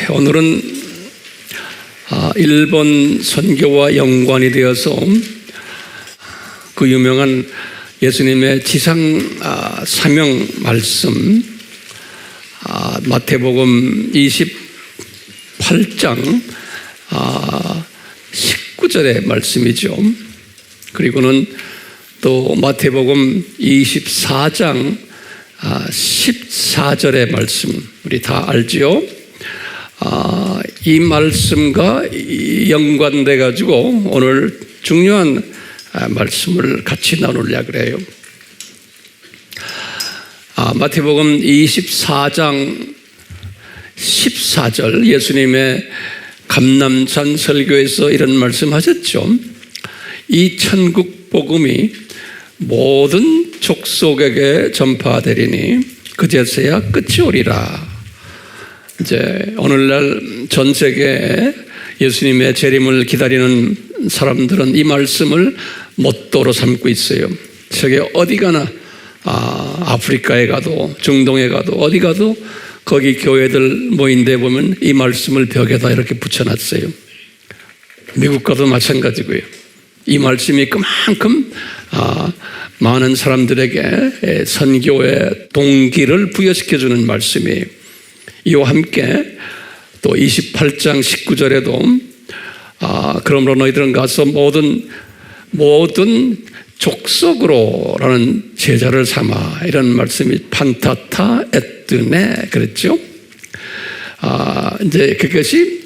오늘은 일본 선교와 연관이 되어서 그 유명한 예수님의 지상 사명 말씀 마태복음 28장 19절의 말씀이죠. 그리고는 또 마태복음 24장 14절의 말씀 우리 다 알죠? 이 말씀과 연관돼 가지고 오늘 중요한 말씀을 같이 나누려고 그래요. 마태복음 24장 14절 예수님의 감람산 설교에서 이런 말씀하셨죠. 이 천국 복음이 모든 족속에게 전파되리니 그제서야 끝이 오리라. 이제 오늘날 전 세계에 예수님의 재림을 기다리는 사람들은 이 말씀을 모토로 삼고 있어요. 세계 어디 가나 아프리카에 가도 중동에 가도 어디 가도 거기 교회들 모인 데 보면 이 말씀을 벽에다 이렇게 붙여놨어요. 미국 가도 마찬가지고요. 이 말씀이 그만큼 많은 사람들에게 선교의 동기를 부여시켜주는 말씀이에요. 이와 함께 또 28장 19절에도 그러므로 너희들은 가서 모든 족속으로 라는 제자를 삼아 이런 말씀이 판타타 에뜨네 그랬죠. 이제 그것이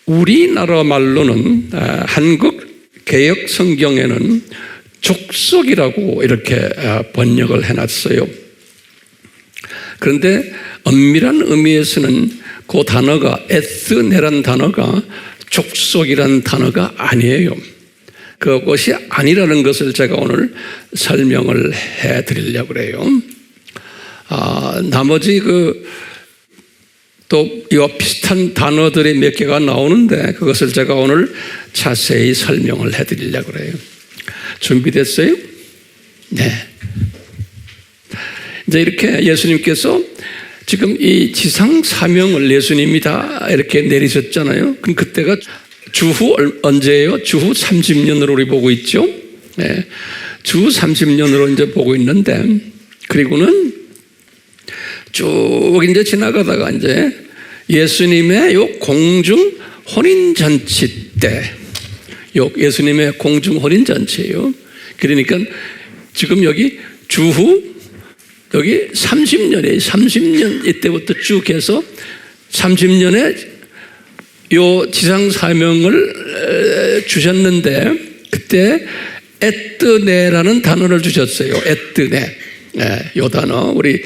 우리나라 말로는 한국 개역 성경에는 족속이라고 이렇게 번역을 해놨어요. 그런데 엄밀한 의미에서는 그 단어가 에뜨네란 단어가 족속이란 단어가 아니에요. 그것이 아니라는 것을 제가 오늘 설명을 해드리려고 그래요. 나머지 또 이와 비슷한 단어들이 몇 개가 나오는데 그것을 제가 오늘 자세히 설명을 해드리려고 그래요. 준비됐어요? 네. 이제 이렇게 예수님께서 지금 이 지상 사명을 예수님이 다 이렇게 내리셨잖아요. 그럼 그때가 주후 언제예요? 주후 30년으로 우리 보고 있죠. 네. 주후 30년으로 이제 보고 있는데, 그리고는 쭉 이제 지나가다가 이제 예수님의 요 공중 혼인잔치 때, 요 예수님의 공중 혼인잔치예요. 그러니까 지금 여기 주후 여기 30년에 30년 이때부터 쭉 해서 30년에 요 지상 사명을 주셨는데 그때 에뜨네라는 단어를 주셨어요. 에뜨네. 요 단어 우리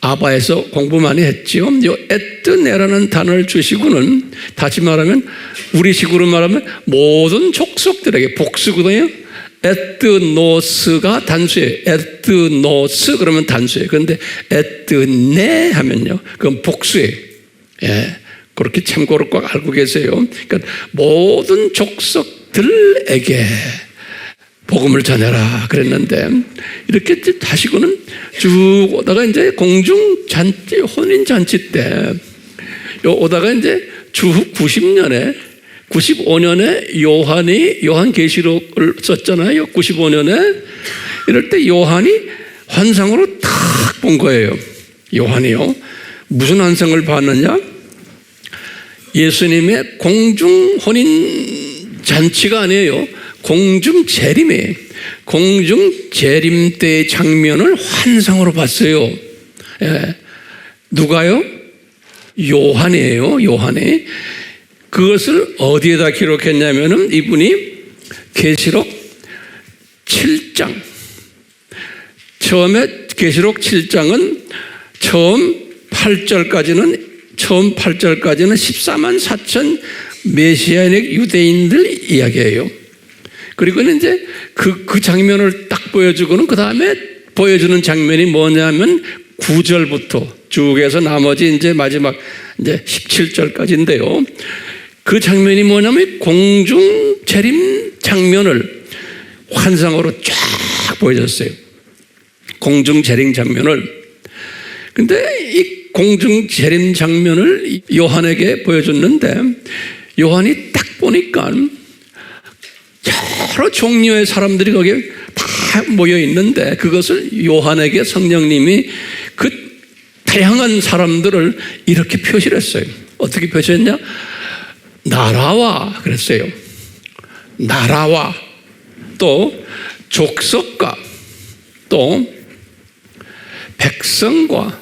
아바에서 공부 많이 했지요. 요 에뜨네라는 단어를 주시고는 다시 말하면 우리식으로 말하면 모든 족속들에게 복수거든요. 에뜨노스가 단수예요. 에뜨노스 그러면 단수예요. 그런데 에뜨네 하면요, 그건 복수예요. 예, 그렇게 참고로 꼭 알고 계세요. 그러니까 모든 족속들에게 복음을 전해라 그랬는데 이렇게 다시고는 쭉 오다가 이제 공중 잔치 혼인 잔치 때 오다가 이제 주후 95년에 요한 계시록을 썼잖아요. 95년에 이럴 때 요한이 환상으로 탁 본 거예요. 요한이요. 무슨 환상을 봤느냐? 예수님의 공중 혼인 잔치가 아니에요. 공중 재림이에요. 공중 재림 때의 장면을 환상으로 봤어요. 예. 누가요? 요한이에요. 요한이. 그것을 어디에다 기록했냐면은 이분이 계시록 7장. 처음에 계시록 7장은 처음 8절까지는 14만 4천 메시아닉 유대인들 이야기예요. 그리고는 이제 그 장면을 딱 보여주고는 그 다음에 보여주는 장면이 뭐냐면 9절부터 쭉 해서 나머지 이제 마지막 이제 17절까지인데요. 그 장면이 뭐냐면 공중 재림 장면을 환상으로 쫙 보여줬어요. 공중 재림 장면을. 근데 이 공중 재림 장면을 요한에게 보여줬는데 요한이 딱 보니까 여러 종류의 사람들이 거기에 다 모여 있는데 그것을 요한에게 성령님이 그 다양한 사람들을 이렇게 표시를 했어요. 어떻게 표시했냐? 나라와 그랬어요. 나라와 또 족속과 또 백성과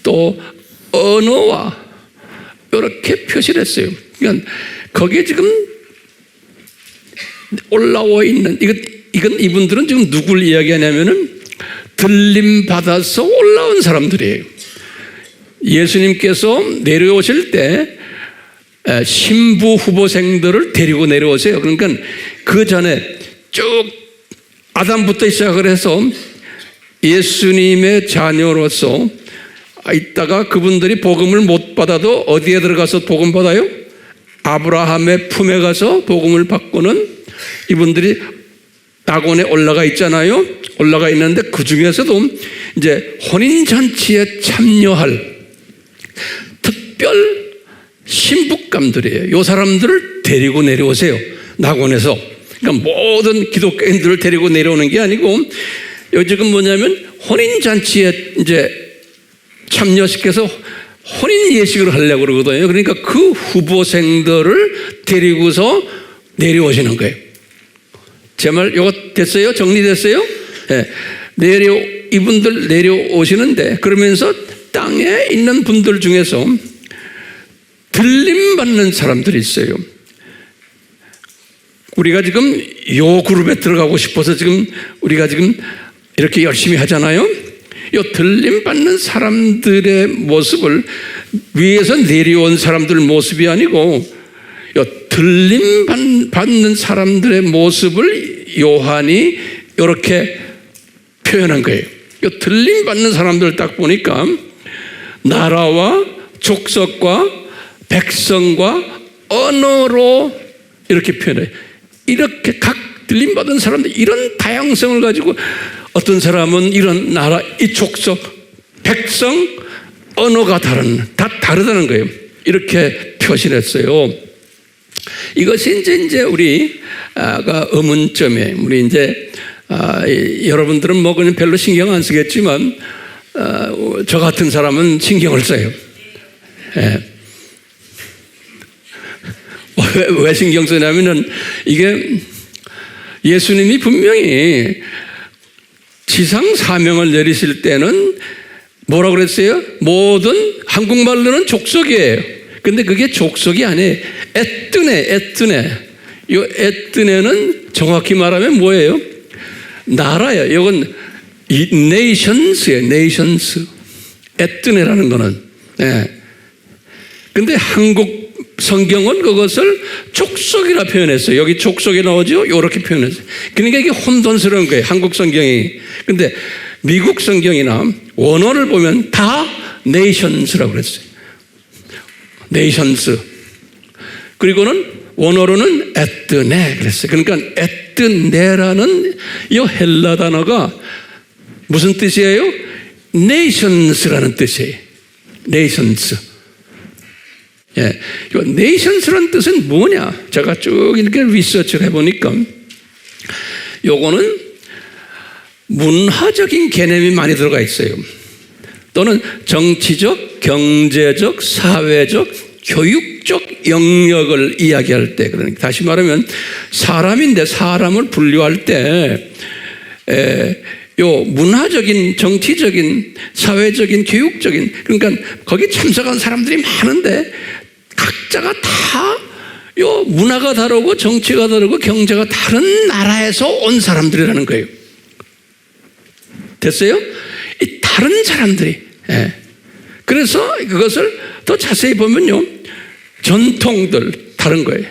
또 언어와 이렇게 표시를 했어요. 그러니까 거기에 지금 올라와 있는 이건 이분들은 지금 누굴 이야기하냐면은 들림 받아서 올라온 사람들이에요. 예수님께서 내려오실 때 신부 후보생들을 데리고 내려오세요. 그러니까 그 전에 쭉 아담부터 시작을 해서 예수님의 자녀로서 있다가 그분들이 복음을 못 받아도 어디에 들어가서 복음 받아요? 아브라함의 품에 가서 복음을 받고는 이분들이 낙원에 올라가 있잖아요. 올라가 있는데 그 중에서도 이제 혼인잔치에 참여할 특별 신부감들이에요. 이 사람들을 데리고 내려오세요. 낙원에서. 그러니까 모든 기독교인들을 데리고 내려오는 게 아니고 요즘은 뭐냐면 혼인잔치에 이제 참여시켜서 혼인 예식을 하려고 그러거든요. 그러니까 그 후보생들을 데리고서 내려오시는 거예요. 제 말 이거 됐어요? 정리됐어요? 네. 이분들 내려오시는데 그러면서 땅에 있는 분들 중에서 들림받는 사람들이 있어요. 우리가 지금 요 그룹에 들어가고 싶어서 지금 우리가 지금 이렇게 열심히 하잖아요. 이 들림받는 사람들의 모습을 위에서 내려온 사람들 모습이 아니고 들림받는 사람들의 모습을 요한이 이렇게 표현한 거예요. 들림받는 사람들을 딱 보니까 나라와 족속과 백성과 언어로 이렇게 표현해요. 이렇게 각 들림받은 사람들 이런 다양성을 가지고 어떤 사람은 이런 나라, 이 족속, 백성, 언어가 다 다르다는 거예요. 이렇게 표시했어요. 이것이 이제 우리가 의문점에 우리 이제 여러분들은 뭐 그냥 별로 신경 안 쓰겠지만 저 같은 사람은 신경을 써요. 왜 신경 쓰냐면은 이게 예수님이 분명히 지상 사명을 내리실 때는 뭐라고 그랬어요? 모든 한국말로는 족속이에요. 근데 그게 족속이 아니에요. 에뜨네. 이 에뜨네는 정확히 말하면 뭐예요? 나라예요. 이건 네이션스예요. 네이션스. 에뜨네라는 거는. 근데 한국 성경은 그것을 족속이라 표현했어요. 여기 족속이 나오죠? 이렇게 표현했어요. 그러니까 이게 혼돈스러운 거예요. 한국 성경이. 근데 미국 성경이나 원어를 보면 다 네이션스라고 그랬어요. 네이션스. 그리고는 원어로는 에뜨네 그랬어요. 그러니까 에뜨네라는 이 헬라 단어가 무슨 뜻이에요? 네이션스라는 뜻이에요. 네이션스. 네이션스라는 뜻은 뭐냐? 제가 쭉 이렇게 리서치를 해보니까 요거는 문화적인 개념이 많이 들어가 있어요. 또는 정치적, 경제적, 사회적, 교육적 영역을 이야기할 때, 그러니까 다시 말하면 사람인데 사람을 분류할 때 요 문화적인, 정치적인, 사회적인, 교육적인, 그러니까 거기 참석한 사람들이 많은데 각자가 다 요 문화가 다르고 정치가 다르고 경제가 다른 나라에서 온 사람들이라는 거예요. 됐어요? 이 다른 사람들이. 그래서 그것을 더 자세히 보면요, 전통들 다른 거예요.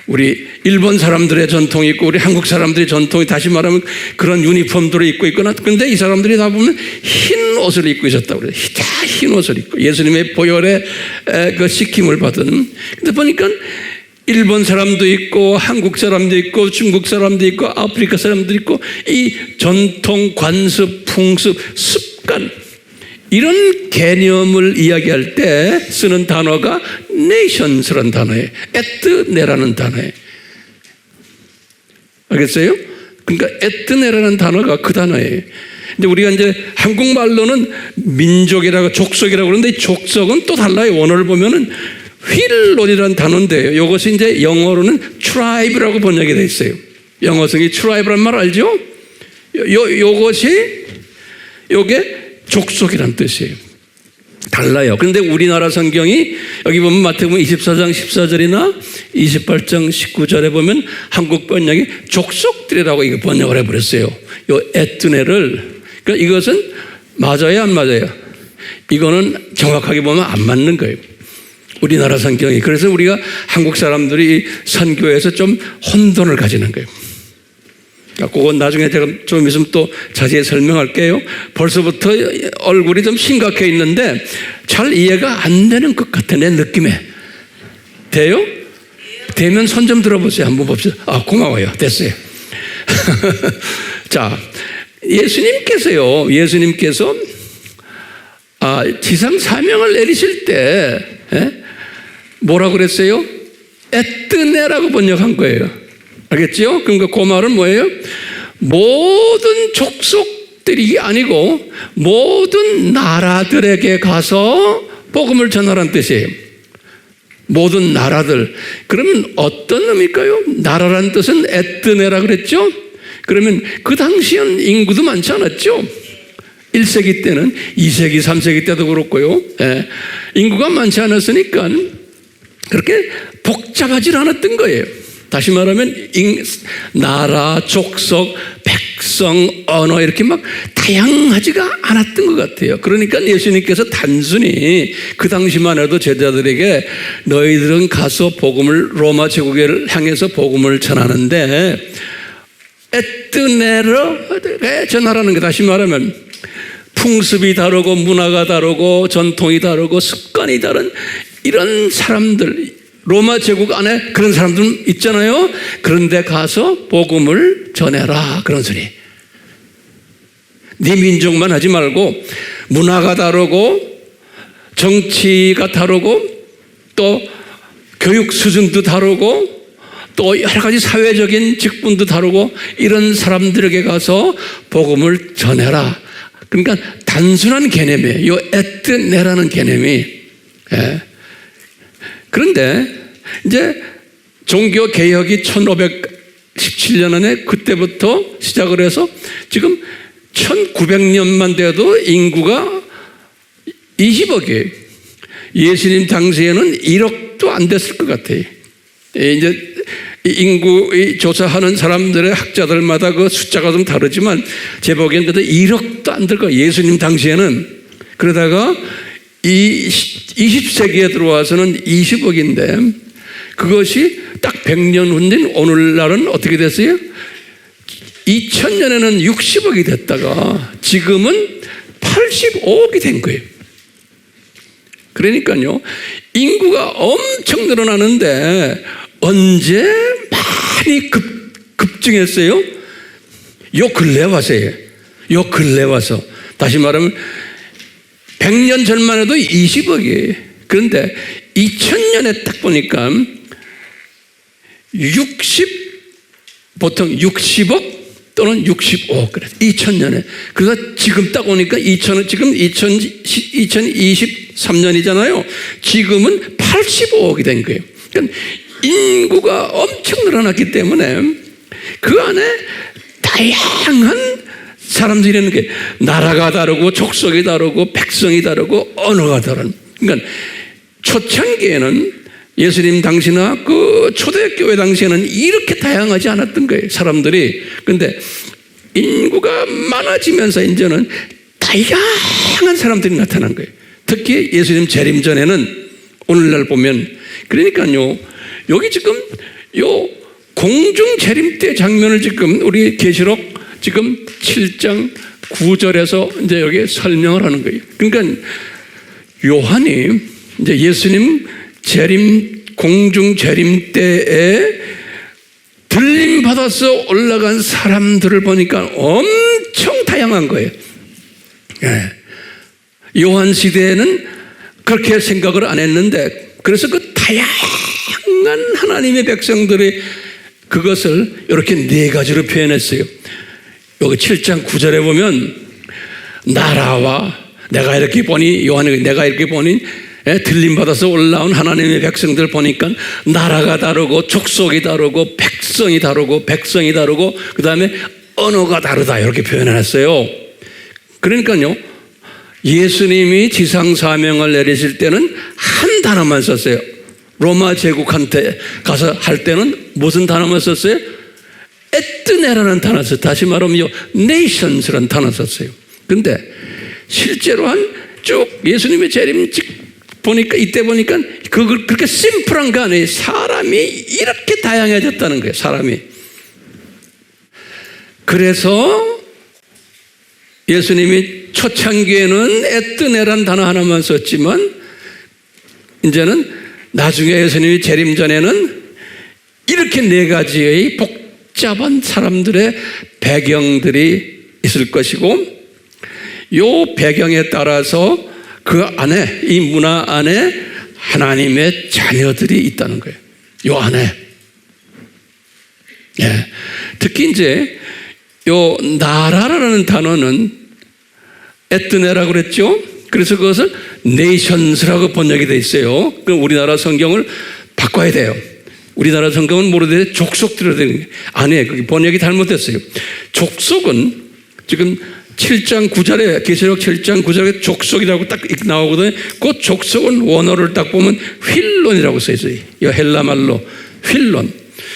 우리 일본 사람들의 전통이 있고 우리 한국 사람들의 전통이 다시 말하면 그런 유니폼들을 입고 있거나, 근데 이 사람들이 다 보면 흰 옷을 입고 있었다고 그래요. 다 흰 옷을 입고 예수님의 보혈의 그 시킴을 받은. 근데 보니까 일본 사람도 있고 한국 사람도 있고 중국 사람도 있고 아프리카 사람도 있고 이 전통, 관습, 풍습, 습관 이런 개념을 이야기할 때 쓰는 단어가 nations라는 단어예요. 에트네라는 단어예요. 알겠어요? 그러니까 에트네라는 단어가 그 단어예요. 근데 우리가 이제 한국말로는 민족이라고 족속이라고 그러는데 이 족속은 또 달라요. 원어를 보면은 휠론이라는 단어인데요. 이것이 이제 영어로는 tribe라고 번역이 되어 있어요. 영어성이 tribe란 말 알죠? 요게 족속이란 뜻이에요. 달라요. 그런데 우리나라 성경이 여기 보면 마태복음 24장 14절이나 28장 19절에 보면 한국 번역이 족속들이라고 이거 번역을 해버렸어요. 요 에트네를. 그러니까 이것은 맞아요, 안 맞아요? 이거는 정확하게 보면 안 맞는 거예요. 우리나라 성경이. 그래서 우리가 한국 사람들이 선교에서 좀 혼돈을 가지는 거예요. 그건 나중에 제가 좀 있으면 또 자세히 설명할게요. 벌써부터 얼굴이 좀 심각해 있는데 잘 이해가 안 되는 것 같아, 내 느낌에. 돼요? 되면 손 좀 들어보세요. 한번 봅시다. 아, 고마워요. 됐어요. 자, 예수님께서 지상 사명을 내리실 때 뭐라고 그랬어요? 에뜨네라고 번역한 거예요. 알겠죠? 그러니까 그 말은 뭐예요? 모든 족속들이 아니고 모든 나라들에게 가서 복음을 전하라는 뜻이에요. 모든 나라들. 그러면 어떤 의미일까요? 나라라는 뜻은 에뜨네라 그랬죠? 그러면 그 당시엔 인구도 많지 않았죠? 1세기 때는 2세기, 3세기 때도 그렇고요. 인구가 많지 않았으니까 그렇게 복잡하지 않았던 거예요. 다시 말하면 나라, 족속, 백성, 언어 이렇게 막 다양하지가 않았던 것 같아요. 그러니까 예수님께서 단순히 그 당시만 해도 제자들에게 너희들은 가서 복음을 로마 제국을 향해서 복음을 전하는데 에뜨네로 전하라는 게 다시 말하면 풍습이 다르고 문화가 다르고 전통이 다르고 습관이 다른 이런 사람들 로마 제국 안에 그런 사람들은 있잖아요. 그런데 가서 복음을 전해라 그런 소리. 네 민족만 하지 말고 문화가 다르고 정치가 다르고 또 교육 수준도 다르고 또 여러 가지 사회적인 직분도 다르고 이런 사람들에게 가서 복음을 전해라. 그러니까 단순한 개념이에요. 이 에뜨네라는 개념이. 그런데 이제 종교 개혁이 1517년에 그때부터 시작을 해서 지금 1900년만 돼도 인구가 20억이에요. 예수님 당시에는 1억도 안 됐을 것 같아요. 이제 인구 조사하는 사람들의 학자들마다 그 숫자가 좀 다르지만 제 보기엔 그래도 1억도 안 될 거예요. 예수님 당시에는. 그러다가 20세기에 들어와서는 20억인데 그것이 딱 100년 후인 오늘날은 어떻게 됐어요? 2000년에는 60억이 됐다가 지금은 85억이 된 거예요. 그러니까요, 인구가 엄청 늘어나는데 언제 많이 급증했어요? 요 근래 와서예요. 요 근래 와서. 다시 말하면 100년 전만 해도 20억이에요. 그런데 2000년에 딱 보니까 보통 60억 또는 65억 그래서 2000년에. 그래서 지금 딱 오니까 지금 2023년이잖아요. 지금은 85억이 된 거예요. 그러니까 인구가 엄청 늘어났기 때문에 그 안에 다양한 사람들이라는 게 나라가 다르고 족속이 다르고 백성이 다르고 언어가 다른. 그러니까 초창기에는 예수님 당시나 그 초대교회 당시에는 이렇게 다양하지 않았던 거예요. 사람들이. 그런데 인구가 많아지면서 이제는 다양한 사람들이 나타난 거예요. 특히 예수님 재림 전에는 오늘날 보면 그러니까요. 여기 지금 요 공중 재림 때 장면을 지금 우리 계시록 지금 7장 9절에서 이제 여기 설명을 하는 거예요. 그러니까 요한이 이제 예수님 공중 재림 때에 들림 받아서 올라간 사람들을 보니까 엄청 다양한 거예요. 요한 시대에는 그렇게 생각을 안 했는데, 그래서 그 다양한 하나님의 백성들이 그것을 이렇게 네 가지로 표현했어요. 여기 7장 9절에 보면 나라와 내가 이렇게 보니, 요한이 내가 이렇게 보니 들림받아서 올라온 하나님의 백성들 보니까 나라가 다르고 족속이 다르고 백성이 다르고 그 다음에 언어가 다르다 이렇게 표현해놨어요. 그러니까요, 예수님이 지상 사명을 내리실 때는 한 단어만 썼어요. 로마 제국한테 가서 할 때는 무슨 단어만 썼어요? 에트네라는 단어 썼어요. 다시 말하면 nations라는 단어 썼어요. 근데 실제로 쭉 예수님의 재림직 보니까, 이때 보니까 그렇게 심플한 거 아니에요. 사람이 이렇게 다양해졌다는 거예요. 사람이. 그래서 예수님이 초창기에는 에뜨네란 단어 하나만 썼지만, 이제는 나중에 예수님이 재림 전에는 이렇게 네 가지의 복잡한 사람들의 배경들이 있을 것이고, 이 배경에 따라서 그 안에, 이 문화 안에 하나님의 자녀들이 있다는 거예요. 요 안에. 예. 특히 이제 요 나라라는 단어는 에뜨네라고 그랬죠. 그래서 그것을 네이션스라고 번역이 돼 있어요. 그럼 우리나라 성경을 바꿔야 돼요. 우리나라 성경은 모르되 족속들어야 되는 거예요. 아니에요. 그게 번역이 잘못됐어요. 족속은 지금 7장 9절에, 계시록 7장 9절에 족속이라고 딱 나오거든요. 그 족속은 원어를 딱 보면 휠론이라고 써 있어요. 이 헬라 말로 휠론.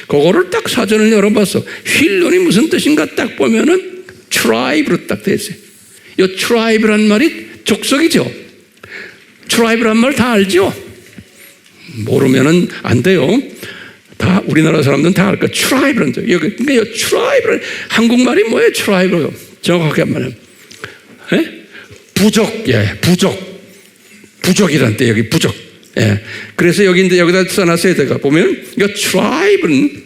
그거를 딱 사전을 열어봤어. 휠론이 무슨 뜻인가 딱 보면은 트라이브로 딱 돼 있어요. 이 트라이브란 말이 족속이죠. 트라이브란 말 다 알죠? 모르면은 안 돼요. 다 우리나라 사람들은 다 알까? 트라이브란 뜻. 여기 근데 이 트라이브는 한국말이 뭐예요? 트라이브. 정확하게 말하면 부족, 예, 부족이란 때 여기 부족. 예. 그래서 여기다 써놨어요. 제가 보면 이 트라이브는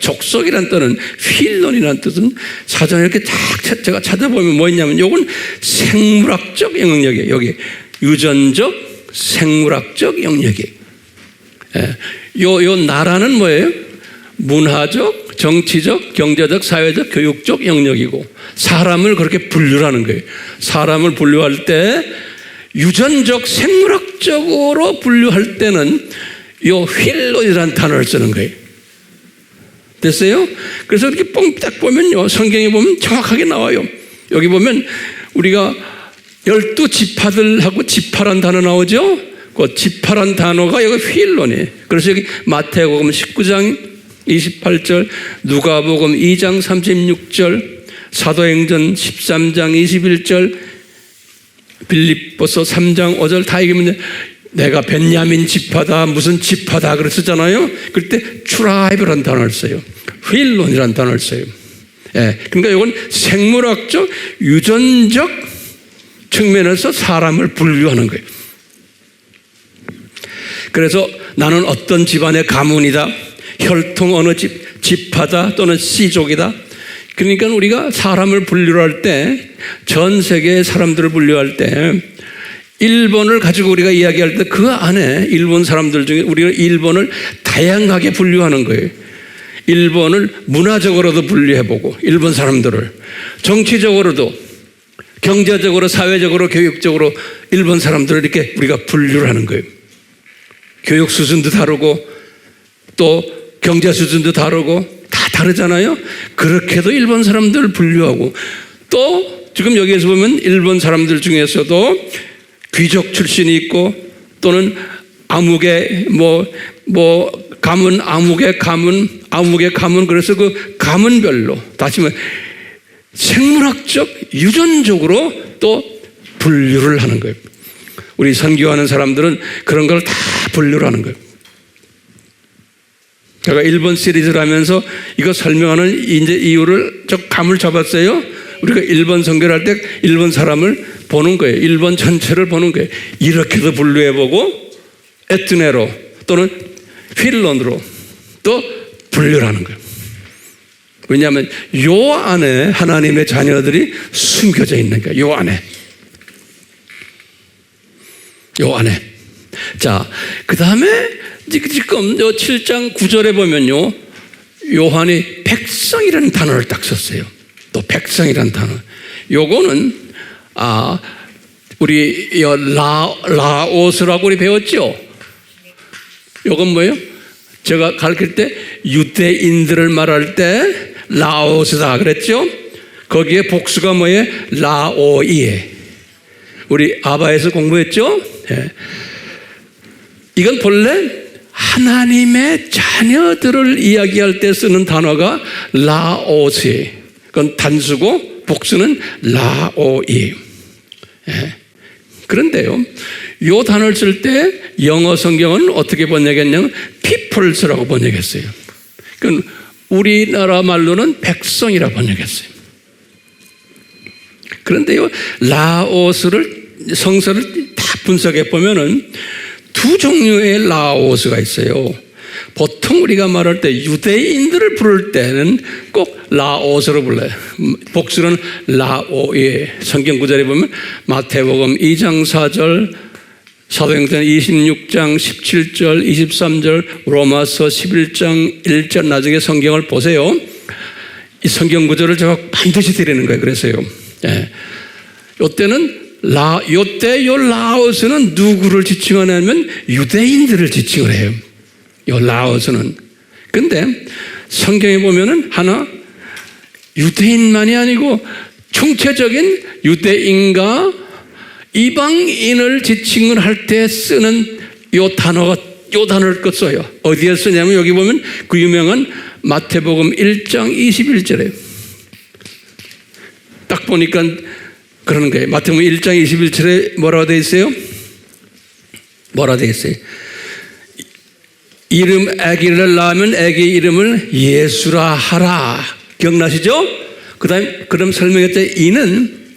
족속이란 뜻은 휠론이라는 뜻은 사전에 이렇게 딱 제가 찾아보면 뭐 있냐면 요건 생물학적 영역이에요. 여기 유전적 생물학적 영역이에요. 예. 요 나라는 뭐예요? 문화적, 정치적, 경제적, 사회적, 교육적 영역이고, 사람을 그렇게 분류하는 거예요. 사람을 분류할 때 유전적, 생물학적으로 분류할 때는 요 휠론이라는 단어를 쓰는 거예요. 됐어요? 그래서 이렇게 뻥 딱 보면요, 성경에 보면 정확하게 나와요. 여기 보면 우리가 12지파들하고 지파란 단어 나오죠? 그 지파란 단어가 여기 휠론이에요. 그래서 여기 마태복음 19장 28절, 누가복음 2장 36절, 사도행전 13장 21절, 빌립보서 3장 5절 다 얘기하면 내가 벤야민 지파다, 무슨 지파다 그랬었잖아요. 그때 트라이브라는 단어를 써요. 휠론이라는 단어를 써요. 예, 그러니까 이건 생물학적, 유전적 측면에서 사람을 분류하는 거예요. 그래서 나는 어떤 집안의 가문이다, 혈통 어느 지파다 또는 씨족이다. 그러니까 우리가 사람을 분류할 때, 전 세계의 사람들을 분류할 때 일본을 가지고 우리가 이야기할 때 그 안에 일본 사람들 중에 우리가 일본을 다양하게 분류하는 거예요. 일본을 문화적으로도 분류해보고, 일본 사람들을 정치적으로도, 경제적으로, 사회적으로, 교육적으로 일본 사람들을 이렇게 우리가 분류를 하는 거예요. 교육 수준도 다르고 또 경제 수준도 다르고 다 다르잖아요. 그렇게도 일본 사람들을 분류하고, 또 지금 여기에서 보면 일본 사람들 중에서도 귀족 출신이 있고, 또는 아무개 가문, 아무개 가문, 그래서 그 가문별로 다시 말해 생물학적, 유전적으로 또 분류를 하는 거예요. 우리 선교하는 사람들은 그런 걸 다 분류를 하는 거예요. 제가 일본 시리즈를 하면서 이거 설명하는 이제 이유를 좀 감을 잡았어요. 우리가 일본 선교를 할 때 일본 사람을 보는 거예요. 일본 전체를 보는 거예요. 이렇게도 분류해보고 에트네로 또는 휠론으로 또 분류를 하는 거예요. 왜냐하면 요 안에 하나님의 자녀들이 숨겨져 있는 거예요. 요 안에. 요 안에. 자, 그 다음에 지금 요 7장 9절에 보면요, 요한이 백성이라는 단어를 딱 썼어요. 또 백성이라는 단어. 요거는 우리 라오스라고 우리 배웠죠? 요건 뭐예요? 제가 가르칠 때 유대인들을 말할 때 라오스다 그랬죠? 거기에 복수가 뭐예요? 라오이에. 우리 아바에서 공부했죠? 예. 이건 본래 하나님의 자녀들을 이야기할 때 쓰는 단어가 라오스예요. 그건 단수고 복수는 라오이. 예. 그런데요, 이 단어를 쓸 때 영어 성경은 어떻게 번역했냐면 peoples라고 번역했어요. 그건 우리나라 말로는 백성이라 번역했어요. 그런데요, 라오스를 성서를 다 분석해 보면은 두 종류의 라오스가 있어요. 보통 우리가 말할 때 유대인들을 부를 때는 꼭 라오스로 불러요. 복수는 라오예. 성경 구절에 보면 마태복음 2장 4절, 사도행전 26장 17절, 23절, 로마서 11장 1절, 나중에 성경을 보세요. 이 성경 구절을 제가 반드시 드리는 거예요. 그래서요. 예. 요때는 요때 요 라오스는 누구를 지칭하냐면 유대인들을 지칭을 해요. 요 라오스는. 근데 성경에 보면은 하나 유대인만이 아니고 총체적인 유대인과 이방인을 지칭을 할 때 쓰는 요 단어를 써요. 어디에 쓰냐면 여기 보면 그 유명한 마태복음 1장 21절에 딱 보니까 그러는 거예요. 마태복음 1장 21절에 뭐라고 되어 있어요? 뭐라고 되어 있어요? 아기를 낳으면 아기 이름을 예수라 하라. 기억나시죠? 그럼 설명했죠. 이는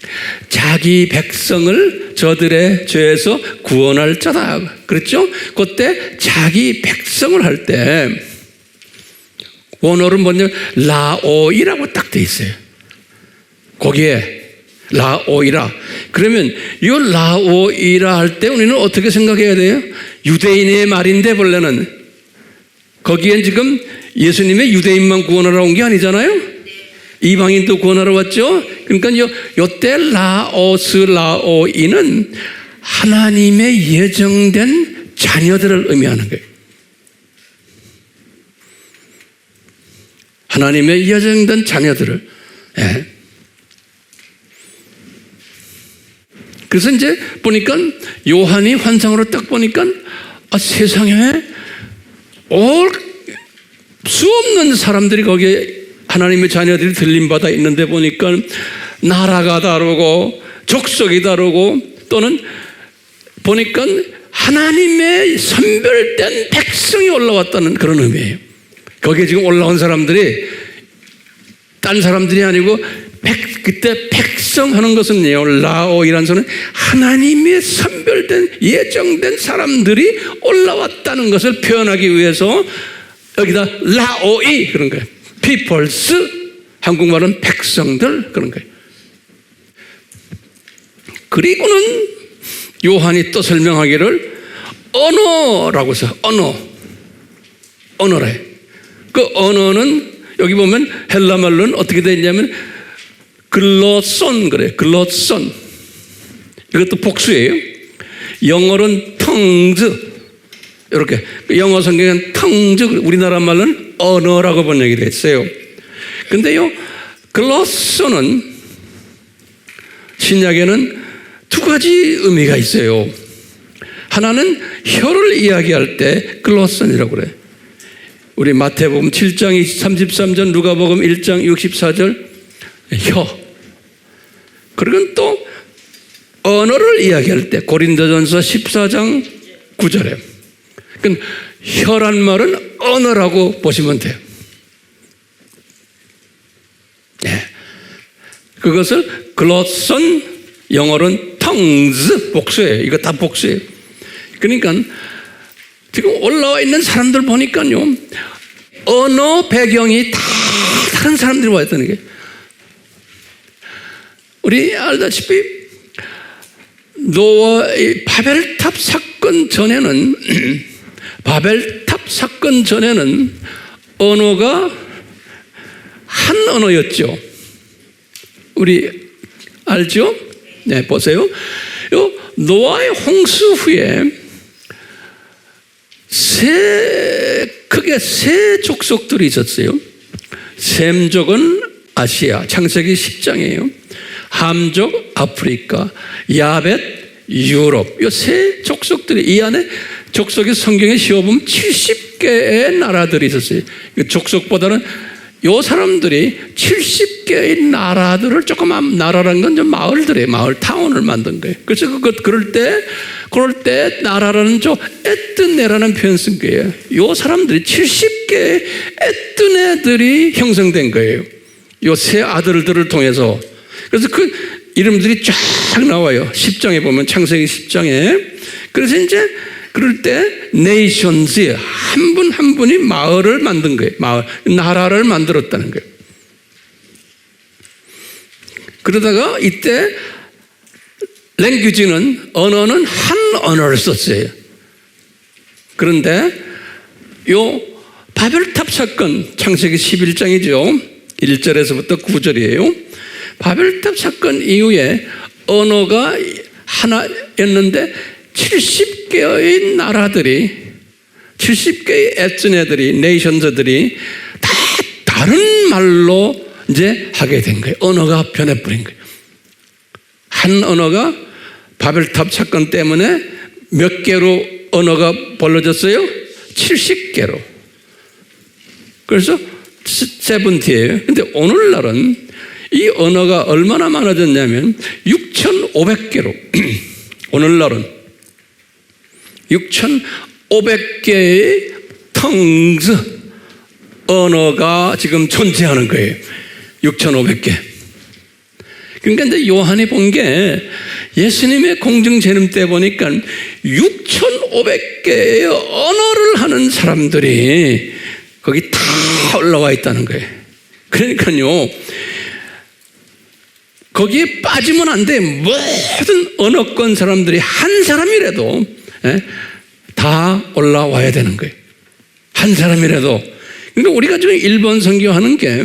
자기 백성을 저들의 죄에서 구원할 자다. 그렇죠? 그때 자기 백성을 할 때 원어는 뭐냐면 라오이라고 딱 돼 있어요. 거기에 라오이라. 그러면 이 라오이라 할 때 우리는 어떻게 생각해야 돼요? 유대인의 말인데 본래는 거기엔 지금 예수님의 유대인만 구원하러 온 게 아니잖아요. 이방인도 구원하러 왔죠. 그러니까 요때 라오이는 하나님의 예정된 자녀들을 의미하는 거예요. 하나님의 예정된 자녀들을. 예. 그래서 이제 보니까 요한이 환상으로 딱 보니까 세상에 수 없는 사람들이 거기에 하나님의 자녀들이 들림받아 있는데 보니까 나라가 다르고 족속이 다르고 또는 보니까 하나님의 선별된 백성이 올라왔다는 그런 의미예요. 거기에 지금 올라온 사람들이 딴 사람들이 아니고 그때 백성 하는 것은요, 라오이라는 소는 하나님의 선별된 예정된 사람들이 올라왔다는 것을 표현하기 위해서 여기다 라오이 그런 거예요. peoples, 한국말은 백성들 그런 거예요. 그리고는 요한이 또 설명하기를 언어라고 해서 언어래. 그 언어는 여기 보면 헬라 말로는 어떻게 되어 있냐면 글로손 그래. 글로손. 이것도 복수예요. 영어로는 tongues. 이렇게 영어 성경은 tongues, 우리나라 말로는 언어라고 번역이 됐어요. 근데요, 글로손은 신약에는 두 가지 의미가 있어요. 하나는 혀를 이야기할 때 글로손이라고 그래. 우리 마태복음 7장 33절, 누가복음 1장 64절 혀. 그리고 또 언어를 이야기할 때 고린도전서 14장 9절에 그러니까 혀란 말은 언어라고 보시면 돼요. 네. 그것을 글로손, 영어로는 tongues, 복수예요. 이거 다 복수예요. 그러니까 지금 올라와 있는 사람들 보니까요, 언어 배경이 다 다른 사람들이 와 있다는 게, 우리 알다시피 노아의 바벨탑 사건 전에는 바벨탑 사건 전에는 언어가 한 언어였죠. 우리 알죠? 네, 보세요. 요 노아의 홍수 후에 크게 세 족속들이 있었어요. 셈족은 아시아, 창세기 10장이에요. 함족 아프리카, 야벳 유럽. 이 세 족속들이, 이 안에 족속이 성경에 씌워보면 70개의 나라들이 있었어요. 족속보다는 요 사람들이 70개의 나라들을, 조그만 나라라는 건 좀 마을들이에요. 마을 타운을 만든 거예요. 그래서 그럴 때 나라라는 에뜨네라는 표현 쓴 거예요. 요 사람들이 70개의 에뜨네들이 형성된 거예요. 요 세 아들들을 통해서. 그래서 그 이름들이 쫙 나와요. 10장에 보면, 창세기 10장에. 그래서 이제 그럴 때 네이션즈, 한 분 한 분이 마을을 만든 거예요. 나라를 만들었다는 거예요. 그러다가 이때 랭귀지는, 언어는 한 언어를 썼어요. 그런데 요 바벨탑 사건, 창세기 11장이죠. 1절에서부터 9절이에요. 바벨탑 사건 이후에 언어가 하나였는데 70개의 나라들이, 70개의 에츠네들이, 네이션즈들이 다 다른 말로 이제 하게 된 거예요. 언어가 변해버린 거예요. 한 언어가 바벨탑 사건 때문에 몇 개로 언어가 벌어졌어요? 70개로. 그래서 70예요. 근데 오늘날은 이 언어가 얼마나 많아졌냐면 6,500개로. 오늘날은 6,500개의 텅스 언어가 지금 존재하는 거예요. 6,500개. 그러니까 이제 요한이 본 게, 예수님의 공중 재림 때 보니까 6,500개의 언어를 하는 사람들이 거기 다 올라와 있다는 거예요. 그러니까요, 거기에 빠지면 안 돼. 모든 언어권 사람들이 한 사람이라도 다 올라와야 되는 거예요. 한 사람이라도. 그러니까 우리가 지금 일본 선교하는 게,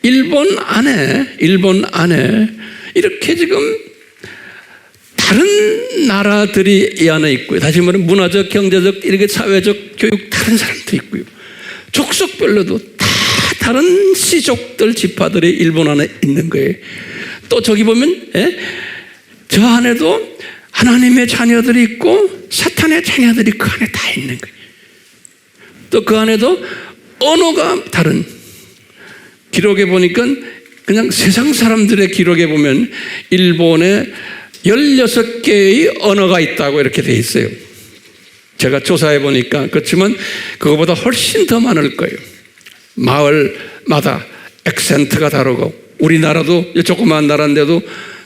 일본 안에 이렇게 지금 다른 나라들이 이 안에 있고요. 다시 말하면 문화적, 경제적, 이렇게 사회적, 교육 다른 사람도 있고요. 족속별로도 다 다른 시족들, 지파들이 일본 안에 있는 거예요. 또 저기 보면 저 안에도 하나님의 자녀들이 있고 사탄의 자녀들이 그 안에 다 있는 거예요. 또 그 안에도 언어가 다른, 기록에 보니까 그냥 세상 사람들의 기록에 보면 일본에 16개의 언어가 있다고 이렇게 돼 있어요. 제가 조사해 보니까. 그렇지만 그거보다 훨씬 더 많을 거예요. 마을마다 액센트가 다르고, 우리나라도 조그마한 나라인데도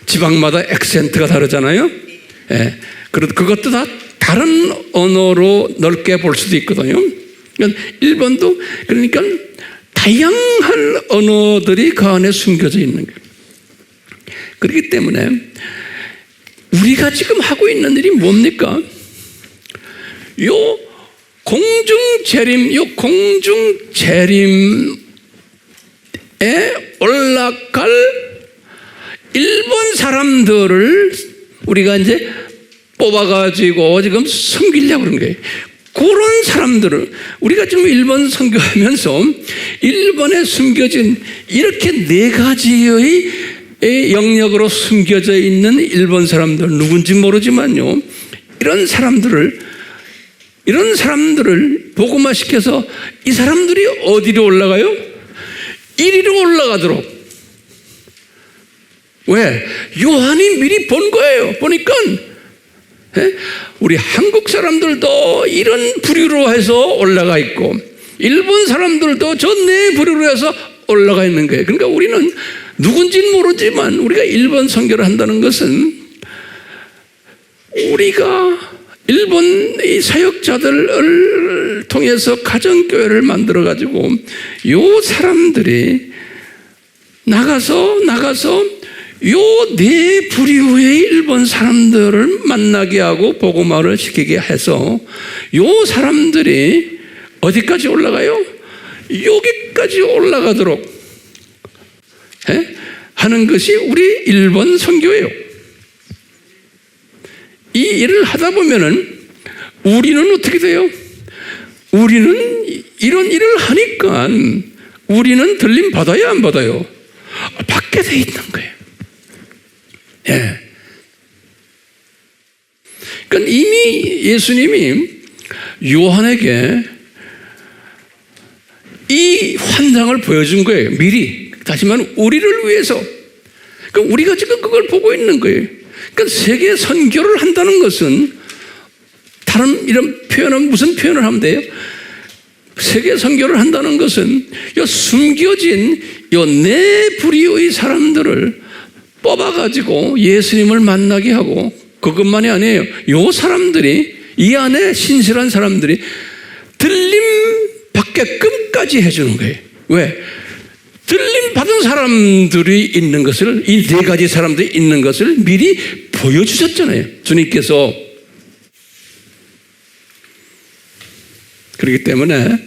지방마다 액센트가 다르잖아요. 그것도 다 다른 언어로 넓게 볼 수도 있거든요. 그러니까 일본도, 그러니까 다양한 언어들이 그 안에 숨겨져 있는 거예요. 그렇기 때문에 우리가 지금 하고 있는 일이 뭡니까? 요 공중재림에 올라갈 일본 사람들을 우리가 이제 뽑아가지고 지금 섬기려고 그런 거예요. 그런 사람들을 우리가 지금 일본 선교하면서 일본에 숨겨진 이렇게 4가지의 영역으로 숨겨져 있는 일본 사람들, 누군지 모르지만요, 이런 사람들을 복음화 시켜서 이 사람들이 어디로 올라가요? 1위로 올라가도록. 왜? 요한이 미리 본 거예요. 보니까 우리 한국 사람들도 이런 부류로 해서 올라가 있고, 일본 사람들도 저 4부류로 해서 올라가 있는 거예요. 그러니까 우리는 누군지는 모르지만 우리가 일본 선교를 한다는 것은 우리가 일본의 사역자들을 통해서 가정교회를 만들어가지고 요 사람들이 나가서 요 네 부류의 일본 사람들을 만나게 하고 복음화를 시키게 해서 요 사람들이 어디까지 올라가요? 여기까지 올라가도록 하는 것이 우리 일본 선교예요. 이 일을 하다 보면은 우리는 어떻게 돼요? 우리는 이런 일을 하니까 우리는 들림 받아야 안 받아요? 받게 돼 있는 거예요. 예. 그러니까 이미 예수님이 요한에게 이 환상을 보여준 거예요. 미리. 다시 말하면 우리를 위해서. 그러니까 우리가 지금 그걸 보고 있는 거예요. 그러니까 세계 선교를 한다는 것은 다른 이런 표현은 무슨 표현을 하면 돼요? 세계 선교를 한다는 것은 요 숨겨진 요 네 부류의 사람들을 뽑아가지고 예수님을 만나게 하고 그것만이 아니에요. 요 사람들이 이 안에 신실한 사람들이 들림 받게끔까지 해주는 거예요. 왜? 들림 받은 사람들이 있는 것을 이 네 가지 사람들이 있는 것을 미리 보여주셨잖아요. 주님께서. 그렇기 때문에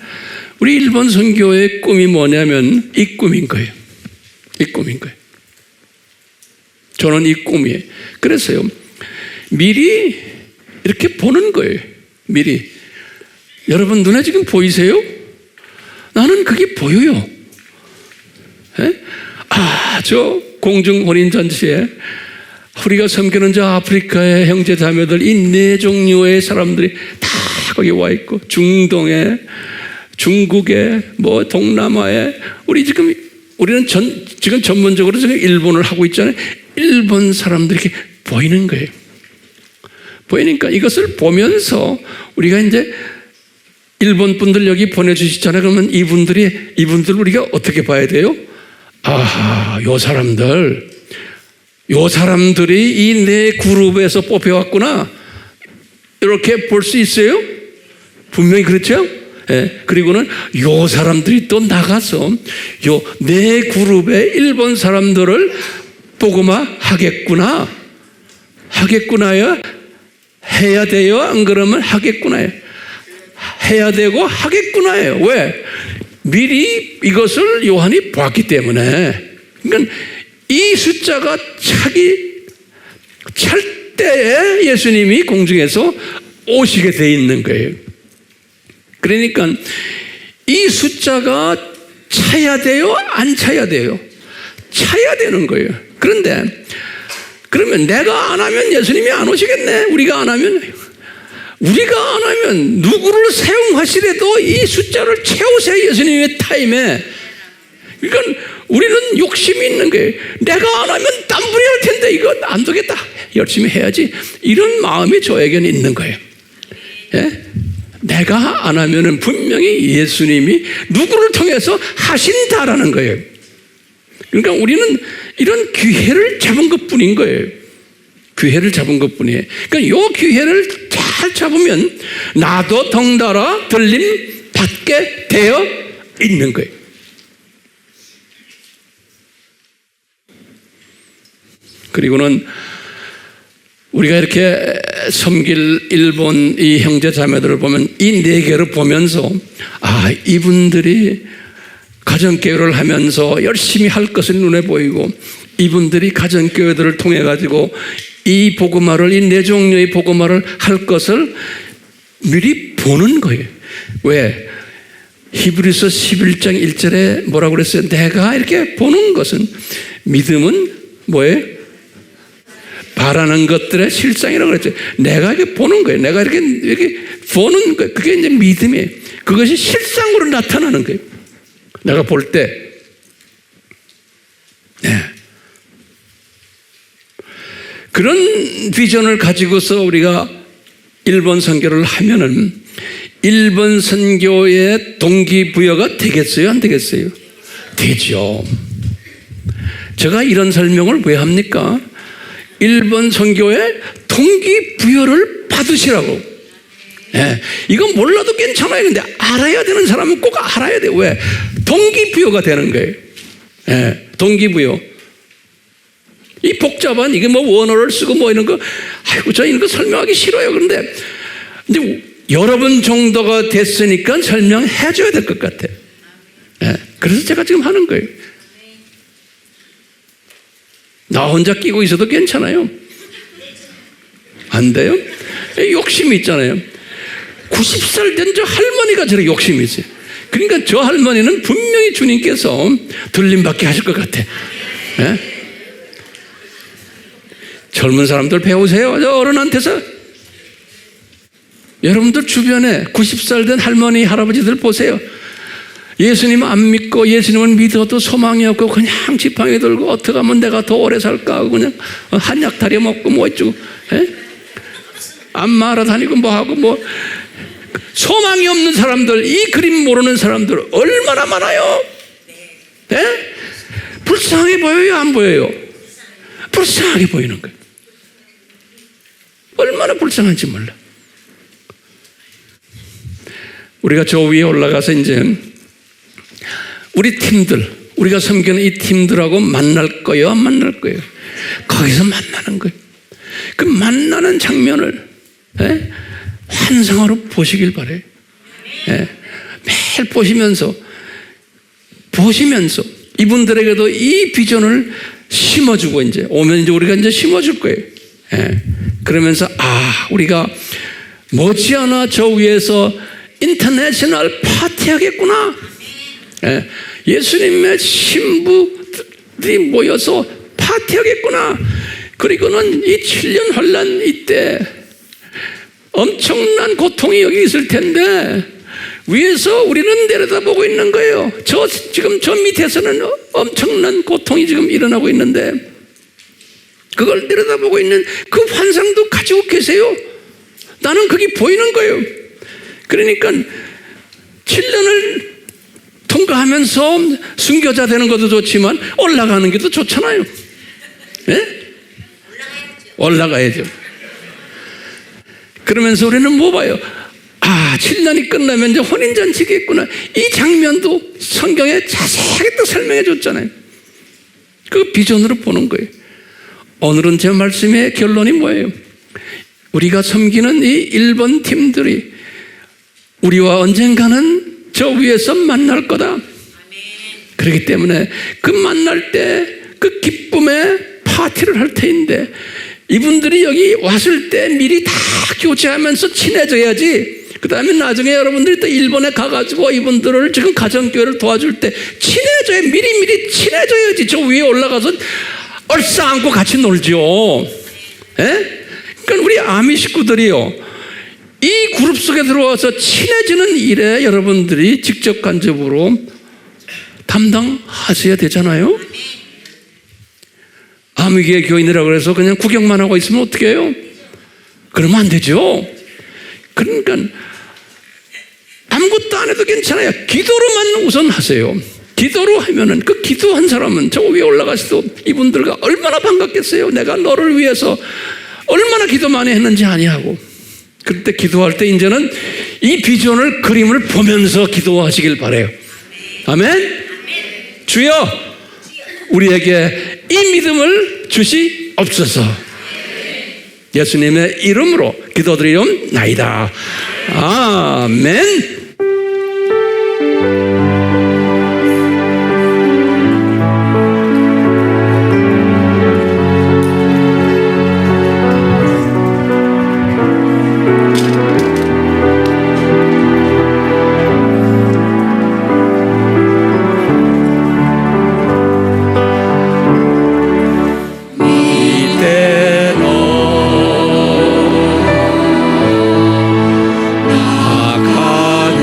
우리 일본 선교의 꿈이 뭐냐면 이 꿈인 거예요. 이 꿈인 거예요. 저는 이 꿈이에요. 그래서요, 미리 이렇게 보는 거예요. 미리. 여러분 눈에 지금 보이세요? 나는 그게 보여요. 저 공중혼인잔치에 우리가 섬기는 저 아프리카의 형제 자매들 이 네 종류의 사람들이 다 거기 와 있고 중동에 중국에 뭐 동남아에 우리는 지금 전문적으로 일본을 하고 있잖아요. 일본 사람들이 이렇게 보이는 거예요. 보이니까 이것을 보면서 우리가 이제 일본 분들 여기 보내주시잖아요. 그러면 이분들 우리가 어떻게 봐야 돼요? 아하, 요 사람들이 이 네 그룹에서 뽑혀왔구나. 이렇게 볼 수 있어요? 분명히 그렇죠? 예, 그리고는 요 사람들이 또 나가서 요 네 그룹의 일본 사람들을 복음화 하겠구나. 하겠구나요? 해야 돼요? 안 그러면 하겠구나요? 해야 되고 하겠구나예요. 왜? 미리 이것을 요한이 봤기 때문에. 그러니까 이 숫자가 찰 때에 예수님이 공중에서 오시게 돼 있는 거예요. 그러니까 이 숫자가 차야 돼요? 안 차야 돼요? 차야 되는 거예요. 그런데 그러면 내가 안 하면 예수님이 안 오시겠네. 우리가 안 하면 누구를 사용하시래도 이 숫자를 채우세요. 예수님의 타임에. 그러니까 우리는 욕심이 있는 거예요. 내가 안 하면 딴 분이 할 텐데 이거 안 되겠다. 열심히 해야지. 이런 마음이 저에게는 있는 거예요. 예? 내가 안 하면은 분명히 예수님이 누구를 통해서 하신다라는 거예요. 그러니까 우리는 이런 기회를 잡은 것 뿐인 거예요. 기회를 잡은 것 뿐이에요. 그러니까 이 기회를 잘 잡으면 나도 덩달아 들림 받게 되어 있는 거예요. 그리고는 우리가 이렇게 섬길 일본 이 형제 자매들을 보면 이 네 개를 보면서 이분들이 가정교회를 하면서 열심히 할 것을 눈에 보이고 이분들이 가정교회들을 통해 가지고 이 복음화를 이 네 종류의 복음화를 할 것을 미리 보는 거예요. 왜? 히브리서 11장 1절에 뭐라고 그랬어요? 내가 이렇게 보는 것은 믿음은 뭐예요? 바라는 것들의 실상이라고 그랬죠. 내가 이렇게 보는 거예요. 내가 이렇게 보는 거예요. 그게 이제 믿음이에요. 그것이 실상으로 나타나는 거예요. 내가 볼 때. 네. 그런 비전을 가지고서 우리가 일본 선교를 하면은 일본 선교의 동기부여가 되겠어요? 안 되겠어요? 되죠. 제가 이런 설명을 왜 합니까? 일본 선교의 동기부여를 받으시라고. 예, 이건 몰라도 괜찮아요. 근데 알아야 되는 사람은 꼭 알아야 돼요. 왜? 동기부여가 되는 거예요. 예, 동기부여. 이 복잡한 이게 뭐 원어를 쓰고 뭐 이런 거, 아이고 저 이런 거 설명하기 싫어요. 그런데 근데 여러분 정도가 됐으니까 설명해 줘야 될 것 같아. 예, 그래서 제가 지금 하는 거예요. 나 혼자 끼고 있어도 괜찮아요. 안 돼요? 욕심이 있잖아요. 90살 된 저 할머니가 저렇게 욕심이 있어요. 그러니까 저 할머니는 분명히 주님께서 들림받게 하실 것 같아. 예? 젊은 사람들 배우세요. 저 어른한테서. 여러분들 주변에 90살 된 할머니, 할아버지들 보세요. 예수님 안 믿고 예수님을 믿어도 소망이 없고 그냥 지팡이 들고 어떻게 하면 내가 더 오래 살까 하고 그냥 한약 다려 먹고 뭐 어쩌고, 안마하러 다니고 뭐 하고 뭐. 소망이 없는 사람들, 이 그림 모르는 사람들 얼마나 많아요. 네? 불쌍하게 보여요, 안 보여요? 불쌍하게 보이는 거예요. 얼마나 불쌍한지 몰라. 우리가 저 위에 올라가서 이제 우리 팀들, 우리가 섬기는 이 팀들하고 만날 거예요, 안 만날 거예요? 거기서 만나는 거예요. 그 만나는 장면을 환상으로 보시길 바래요. 매일 보시면서 이분들에게도 이 비전을 심어주고 이제 오면 이제 우리가 이제 심어줄 거예요. 그러면서 우리가 머지않아 저 위에서 인터내셔널 파티하겠구나. 예수님의 신부들이 모여서 파티하겠구나. 그리고는 이 7년 환란 이때 엄청난 고통이 여기 있을 텐데 위에서 우리는 내려다보고 있는 거예요. 지금 저 밑에서는 엄청난 고통이 지금 일어나고 있는데 그걸 내려다보고 있는 그 환상도 가지고 계세요. 나는 그게 보이는 거예요. 그러니까 7년을 통과하면서 순교자 되는 것도 좋지만 올라가는 게 더 좋잖아요. 올라가야죠. 그러면서 우리는 뭐 봐요? 7년이 끝나면 이제 혼인잔치겠구나. 이 장면도 성경에 자세하게 또 설명해 줬잖아요. 그 비전으로 보는 거예요. 오늘은 제 말씀의 결론이 뭐예요? 우리가 섬기는 이 1번 팀들이 우리와 언젠가는 저 위에서 만날 거다. 그렇기 때문에 그 만날 때 그 기쁨의 파티를 할 테인데 이분들이 여기 왔을 때 미리 다 교제하면서 친해져야지. 그 다음에 나중에 여러분들이 또 일본에 가가지고 이분들을 지금 가정교회를 도와줄 때 친해져야, 미리 친해져야지. 저 위에 올라가서 얼싸안고 같이 놀죠. 그러니까 우리 아미 식구들이요, 이 그룹 속에 들어와서 친해지는 일에 여러분들이 직접 간접으로 담당하셔야 되잖아요. 아미교회 교인이라고 해서 그냥 구경만 하고 있으면 어떻게 해요? 그러면 안 되죠. 그러니까 아무것도 안 해도 괜찮아요. 기도로만 우선 하세요. 기도로 하면은 그 기도한 사람은 저 위에 올라가서도 이분들과 얼마나 반갑겠어요. 내가 너를 위해서 얼마나 기도 많이 했는지 아니하고. 그때 기도할 때 이제는 이 비전을, 그림을 보면서 기도하시길 바라요. 아멘. 주여, 우리에게 이 믿음을 주시옵소서. 예수님의 이름으로 기도드리옵나이다. 아멘. 나가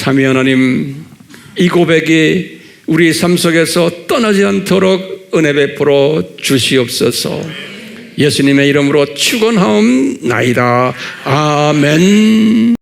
참여 하나님, 이 고백이 우리 삶 속에서 떠나지 않도록 은혜 베풀어 주시옵소서. 예수님의 이름으로 축원하옵나이다. 아멘.